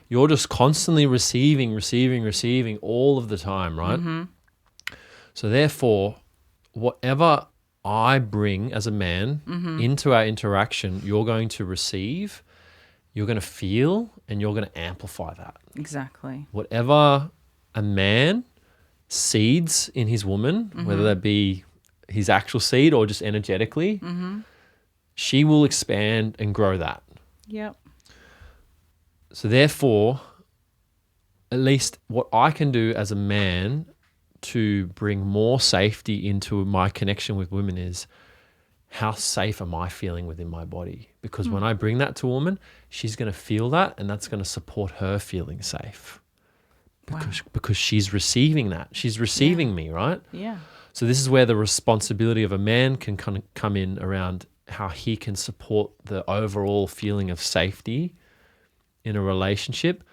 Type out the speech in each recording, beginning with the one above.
you're just constantly receiving all of the time, right? So therefore, whatever I bring as a man into our interaction, you're going to receive, you're going to feel, and you're going to amplify that. Exactly. Whatever a man seeds in his woman, whether that be his actual seed or just energetically, she will expand and grow that. Yep. So therefore, at least what I can do as a man to bring more safety into my connection with women is, how safe am I feeling within my body? Because when I bring that to a woman, she's going to feel that, and that's going to support her feeling safe. Because she's receiving that. She's receiving me, right? Yeah. So this is where the responsibility of a man can come in around how he can support the overall feeling of safety in a relationship,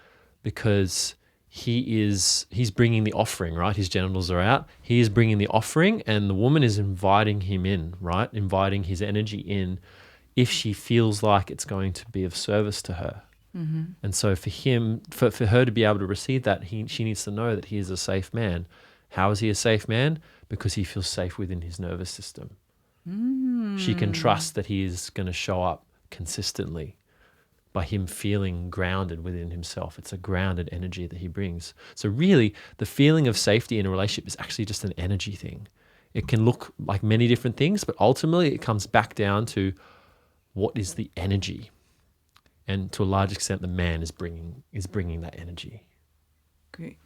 because he's bringing the offering, right? His genitals are out. He is bringing the offering, and the woman is inviting him in, right? Inviting his energy in if she feels like it's going to be of service to her. And so for her to be able to receive that, she needs to know that he is a safe man. How is he a safe man? Because he feels safe within his nervous system. She can trust that he is going to show up consistently by him feeling grounded within himself. It's a grounded energy that he brings. So really, the feeling of safety in a relationship is actually just an energy thing. It can look like many different things, but ultimately it comes back down to what is the energy. And to a large extent, the man is bringing that energy.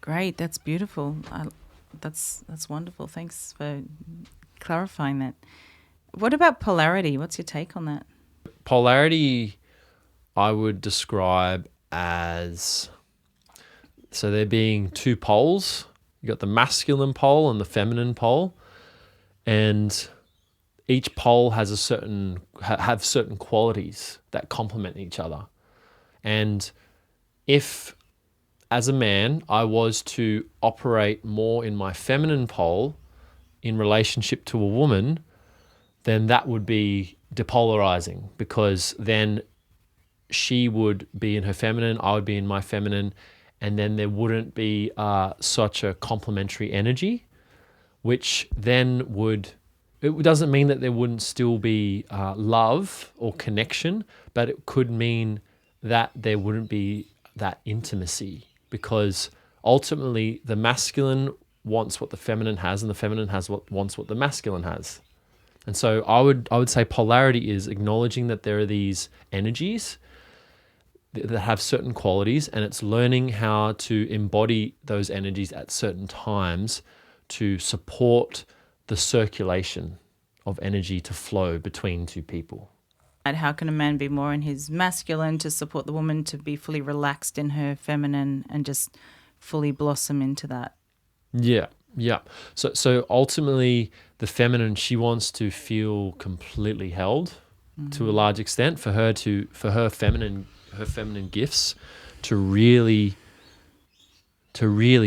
Great. That's beautiful. That's wonderful. Thanks for clarifying that. What about polarity? What's your take on that? Polarity, I would describe as, so there being two poles. You got the masculine pole and the feminine pole, and each pole has have certain qualities that complement each other. And if, as a man, I was to operate more in my feminine pole in relationship to a woman, then that would be depolarizing, because then she would be in her feminine, I would be in my feminine, and then there wouldn't be such a complementary energy, which then it doesn't mean that there wouldn't still be love or connection, but it could mean that there wouldn't be that intimacy, because ultimately the masculine wants what the feminine has, and the feminine wants what the masculine has. And so I would say polarity is acknowledging that there are these energies that have certain qualities, and it's learning how to embody those energies at certain times to support the circulation of energy to flow between two people. And how can a man be more in his masculine to support the woman to be fully relaxed in her feminine and just fully blossom into that? Yeah. So ultimately, the feminine, she wants to feel completely held to a large extent. For her feminine gifts to really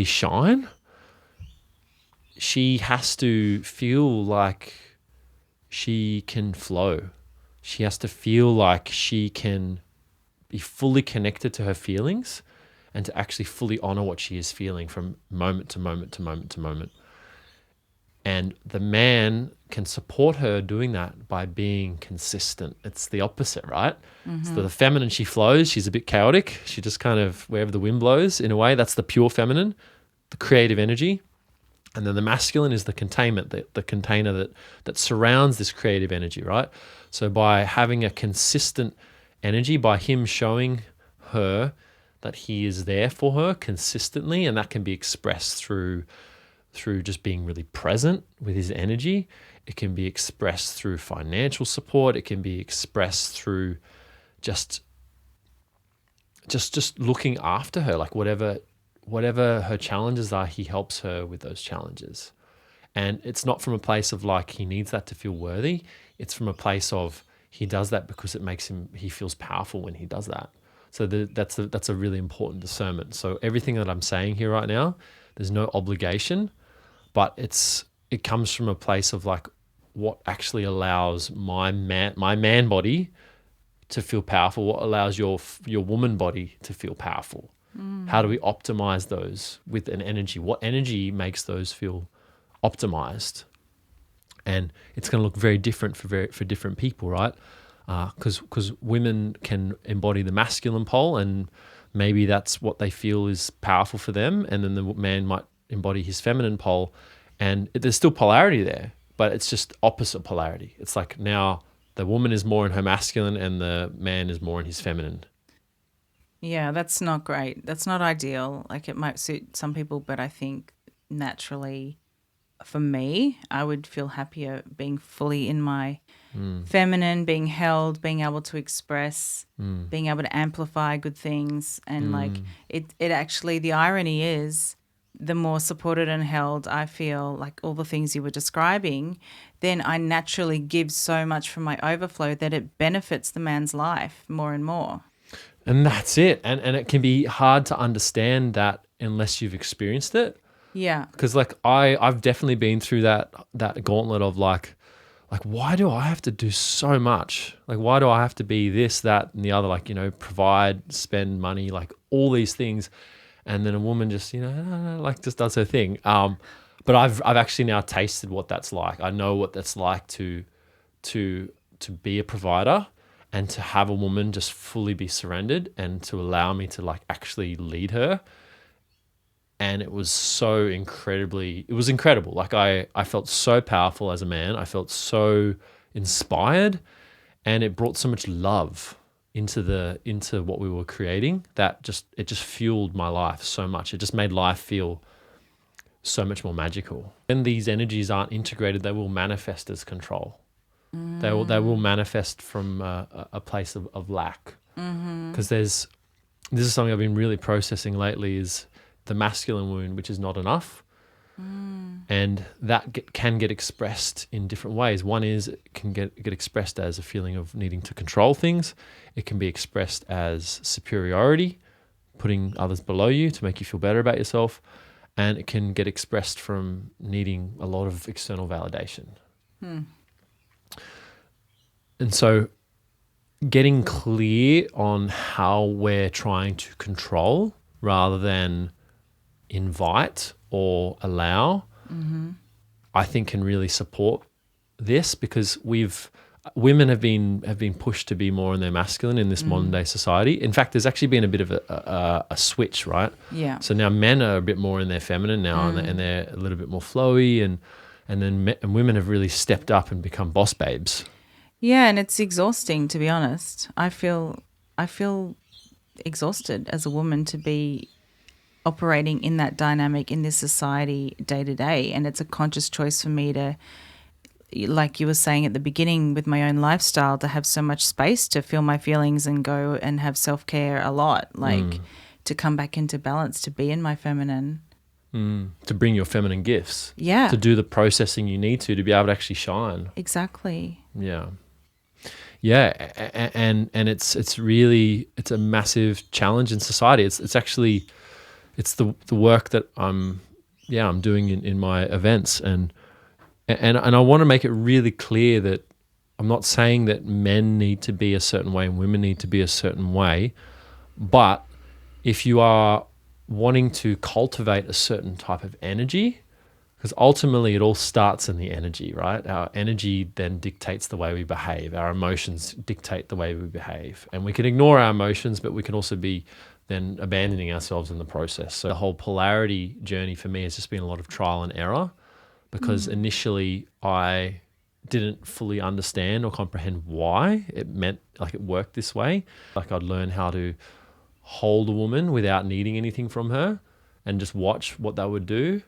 shine, she has to feel like she can flow. She has to feel like she can be fully connected to her feelings and to actually fully honor what she is feeling from moment to moment to moment to moment. And the man can support her doing that by being consistent. It's the opposite, right? So the feminine, she flows. She's a bit chaotic. She just kind of, wherever the wind blows, in a way, that's the pure feminine, the creative energy. And then the masculine is the containment, the container that surrounds this creative energy, right? So by having a consistent energy, by him showing her that he is there for her consistently, and that can be expressed through just being really present with his energy. It can be expressed through financial support. It can be expressed through just looking after her, like whatever her challenges are, he helps her with those challenges. And it's not from a place of like he needs that to feel worthy. It's from a place of he does that because he feels powerful when he does that. So that's a really important discernment. So everything that I'm saying here right now, there's no obligation, but it comes from a place of like what actually allows my man body to feel powerful, what allows your woman body to feel powerful. How do we optimize those with an energy? What energy makes those feel optimized? And it's going to look very different for different people, right? Because women can embody the masculine pole, and maybe that's what they feel is powerful for them, and then the man might embody his feminine pole, and there's still polarity there, but it's just opposite polarity. It's like now the woman is more in her masculine and the man is more in his feminine. Yeah, that's not great. That's not ideal. Like it might suit some people, but I think naturally for me, I would feel happier being fully in my feminine, being held, being able to express, being able to amplify good things. And like it actually, the irony is the more supported and held I feel, like all the things you were describing, then I naturally give so much from my overflow that it benefits the man's life more and more. And that's it. And it can be hard to understand that unless you've experienced it. Yeah. Because like I've definitely been through that gauntlet of like why do I have to do so much? Like why do I have to be this, that, and the other? Like, you know, provide, spend money, like all these things, and then a woman just, you know, like just does her thing. But I've actually now tasted what that's like. I know what that's like to be a provider, and to have a woman just fully be surrendered and to allow me to like actually lead her. And it was it was incredible. Like I felt so powerful as a man. I felt so inspired, and it brought so much love into what we were creating that it just fueled my life so much. It just made life feel so much more magical. When these energies aren't integrated, they will manifest as control. They will manifest from a place of lack. Because this is something I've been really processing lately, is the masculine wound, which is not enough. And that can get expressed in different ways. One is it can get expressed as a feeling of needing to control things. It can be expressed as superiority, putting others below you to make you feel better about yourself. And it can get expressed from needing a lot of external validation. And so getting clear on how we're trying to control rather than invite or allow, I think can really support this, because women have been pushed to be more in their masculine in this modern day society. In fact, there's actually been a bit of a switch, right? Yeah. So now men are a bit more in their feminine now, and they're a little bit more flowy, and then women have really stepped up and become boss babes. Yeah, and it's exhausting, to be honest. I feel exhausted as a woman to be operating in that dynamic in this society day to day, and it's a conscious choice for me to, like you were saying at the beginning with my own lifestyle, to have so much space to feel my feelings and go and have self-care a lot, like to come back into balance, to be in my feminine. To bring your feminine gifts. Yeah. To do the processing you need to be able to actually shine. Exactly. Yeah. Yeah, and it's really a massive challenge in society. It's actually the work that I'm doing in my events, and I want to make it really clear that I'm not saying that men need to be a certain way and women need to be a certain way, but if you are wanting to cultivate a certain type of energy, because ultimately it all starts in the energy, right? Our energy then dictates the way we behave. Our emotions dictate the way we behave. And we can ignore our emotions, but we can also be then abandoning ourselves in the process. So the whole polarity journey for me has just been a lot of trial and error, because initially I didn't fully understand or comprehend why it meant, like, it worked this way. Like, I'd learn how to hold a woman without needing anything from her and just watch what that would do.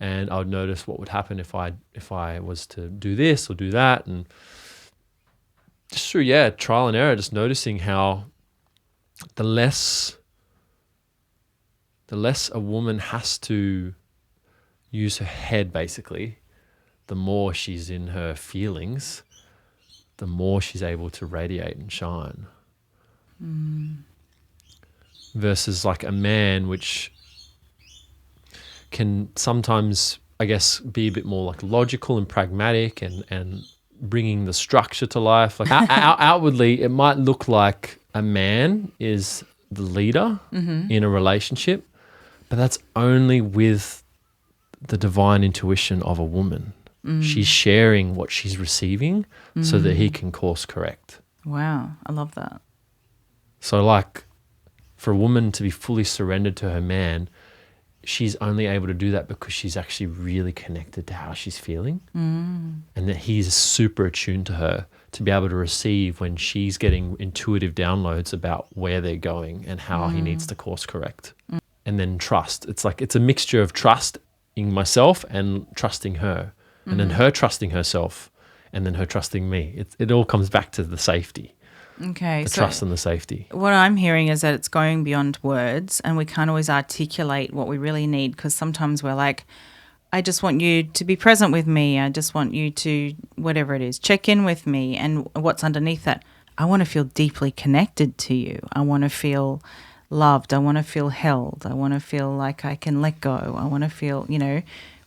And I would notice what would happen if I was to do this or do that. And just through, trial and error, just noticing how the less a woman has to use her head, basically, the more she's in her feelings, the more she's able to radiate and shine. Versus like a man, which can sometimes, I guess, be a bit more like logical and pragmatic and bringing the structure to life. Like outwardly, it might look like a man is the leader in a relationship, but that's only with the divine intuition of a woman. She's sharing what she's receiving so that he can course correct. Wow, I love that. So like for a woman to be fully surrendered to her man, she's only able to do that because she's actually really connected to how she's feeling, and that he's super attuned to her to be able to receive when she's getting intuitive downloads about where they're going and how he needs to course correct. And then trust. It's like it's a mixture of trusting myself and trusting her, and then her trusting herself, and then her trusting me. It all comes back to the safety. Okay. The trust and the safety. What I'm hearing is that it's going beyond words, and we can't always articulate what we really need, because sometimes we're like, I just want you to be present with me. I just want you to, whatever it is, check in with me. And what's underneath that? I want to feel deeply connected to you. I want to feel loved. I want to feel held. I want to feel like I can let go. I want to feel,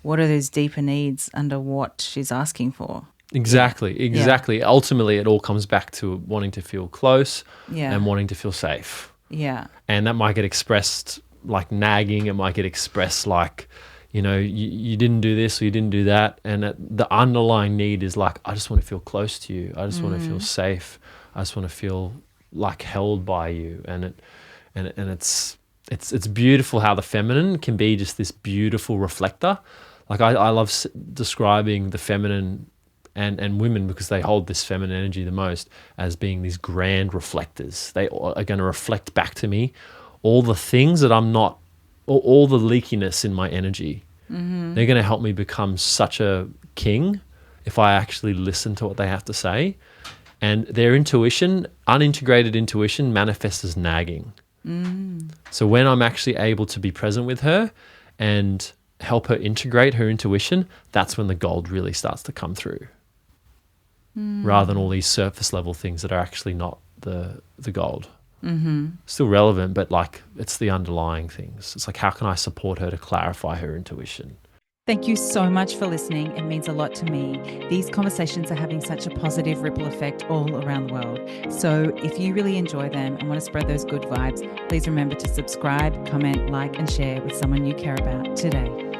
what are those deeper needs under what she's asking for? Exactly. Yeah. Ultimately, it all comes back to wanting to feel close and wanting to feel safe. Yeah. And that might get expressed like nagging. It might get expressed like, you didn't do this or you didn't do that. And the underlying need is like, I just want to feel close to you. I just want to feel safe. I just want to feel like held by you. And it's beautiful how the feminine can be just this beautiful reflector. Like I love describing the feminine and women, because they hold this feminine energy the most, as being these grand reflectors. They are going to reflect back to me all the things that I'm not, all the leakiness in my energy. They're going to help me become such a king if I actually listen to what they have to say. And their intuition, unintegrated intuition, manifests as nagging. So when I'm actually able to be present with her and help her integrate her intuition, that's when the gold really starts to come through. Rather than all these surface level things that are actually not the gold. Still relevant, but like it's the underlying things. It's like, how can I support her to clarify her intuition? Thank you so much for listening. It means a lot to me. These conversations are having such a positive ripple effect all around the world. So if you really enjoy them and want to spread those good vibes, please remember to subscribe, comment, like, and share with someone you care about today.